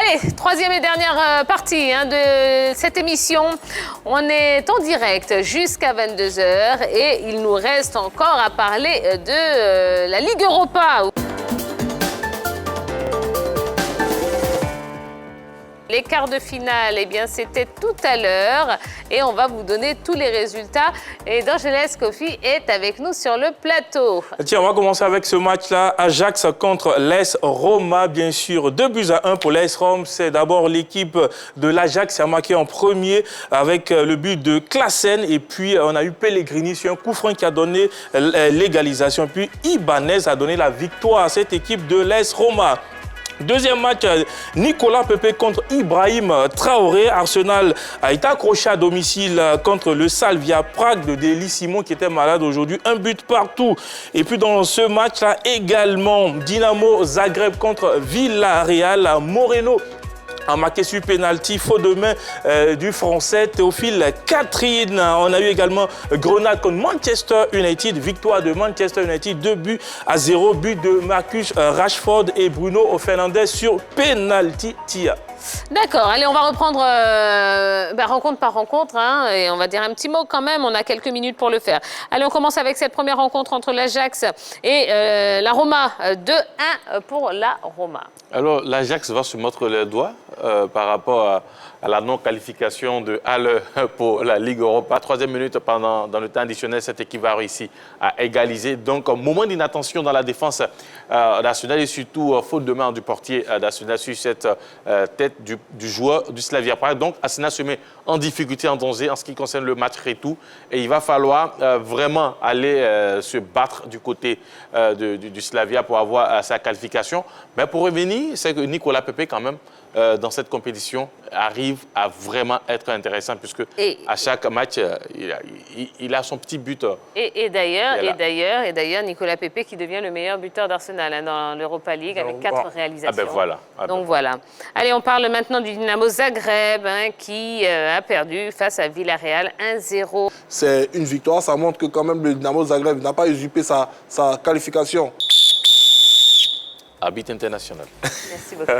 Allez, troisième et dernière partie de cette émission. On est en direct jusqu'à 22 h et il nous reste encore à parler de la Ligue Europa. Les quarts de finale, eh bien, c'était tout à l'heure et on va vous donner tous les résultats. Et Dorgelès Kofi est avec nous sur le plateau. Tiens, on va commencer avec ce match-là. Ajax contre l'AS Roma, bien sûr. 2-1 pour l'AS Rome. C'est d'abord l'équipe de l'Ajax qui a marqué en premier avec le but de Klaassen. Et puis, on a eu Pellegrini sur un coup franc qui a donné l'égalisation. Puis, Ibanez a donné la victoire à cette équipe de l'AS Roma. Deuxième match, Nicolas Pepe contre Ibrahim Traoré. Arsenal a été accroché à domicile contre le Slavia Prague de Deli Simon qui était malade aujourd'hui. Un but partout. Et puis dans ce match-là également, Dynamo Zagreb contre Villarreal. Moreno a marqué sur pénalty, faute de main du Français Théophile Catherine. On a eu également Grenade contre Manchester United, victoire de Manchester United, 2-0, but de Marcus Rashford et Bruno Fernandes sur pénalty. D'accord, allez, on va reprendre rencontre par rencontre et on va dire un petit mot quand même, on a quelques minutes pour le faire. Allez, on commence avec cette première rencontre entre l'Ajax et la Roma, 2-1 pour la Roma. Alors, l'Ajax va se mordre les doigts par rapport à la non-qualification de Halle pour la Ligue Europa. Troisième minute dans le temps additionnel, cette équipe va réussir à égaliser. Donc, moment d'inattention dans la défense nationale et surtout faute de main du portier national sur cette tête du joueur du Slavia Prague. Donc, Arsenal se met en difficulté, en danger en ce qui concerne le match retour. Et il va falloir vraiment aller se battre du côté du Slavia pour avoir sa qualification. Mais pour revenir, c'est que Nicolas Pepe, quand même, dans cette compétition, arrive à vraiment être intéressant puisque à chaque match, il a son petit but. Et d'ailleurs, Nicolas Pepe qui devient le meilleur buteur d'Arsenal dans l'Europa League avec 4 réalisations. Ah ben voilà. Donc voilà. Allez, on parle maintenant du Dynamo Zagreb qui a perdu face à Villarreal 1-0. C'est une victoire, ça montre que quand même le Dynamo Zagreb n'a pas usurpé sa qualification. Arbitre international. Merci beaucoup.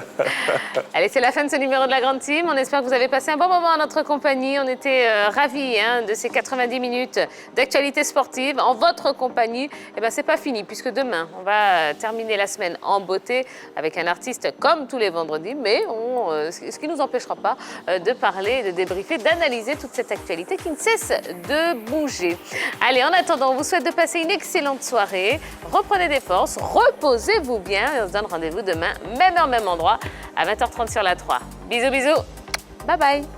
Allez, c'est la fin de ce numéro de la Grande Team. On espère que vous avez passé un bon moment en notre compagnie. On était ravis de ces 90 minutes d'actualité sportive en votre compagnie. Eh bien, c'est pas fini puisque demain, on va terminer la semaine en beauté avec un artiste comme tous les vendredis, mais ce qui ne nous empêchera pas de parler, de débriefer, d'analyser toute cette actualité qui ne cesse de bouger. Allez, en attendant, on vous souhaite de passer une excellente soirée. Reprenez des forces, reposez-vous bien. On se donne rendez-vous demain, même heure, même endroit, à 20 h 30 sur la 3. Bisous, bisous. Bye bye.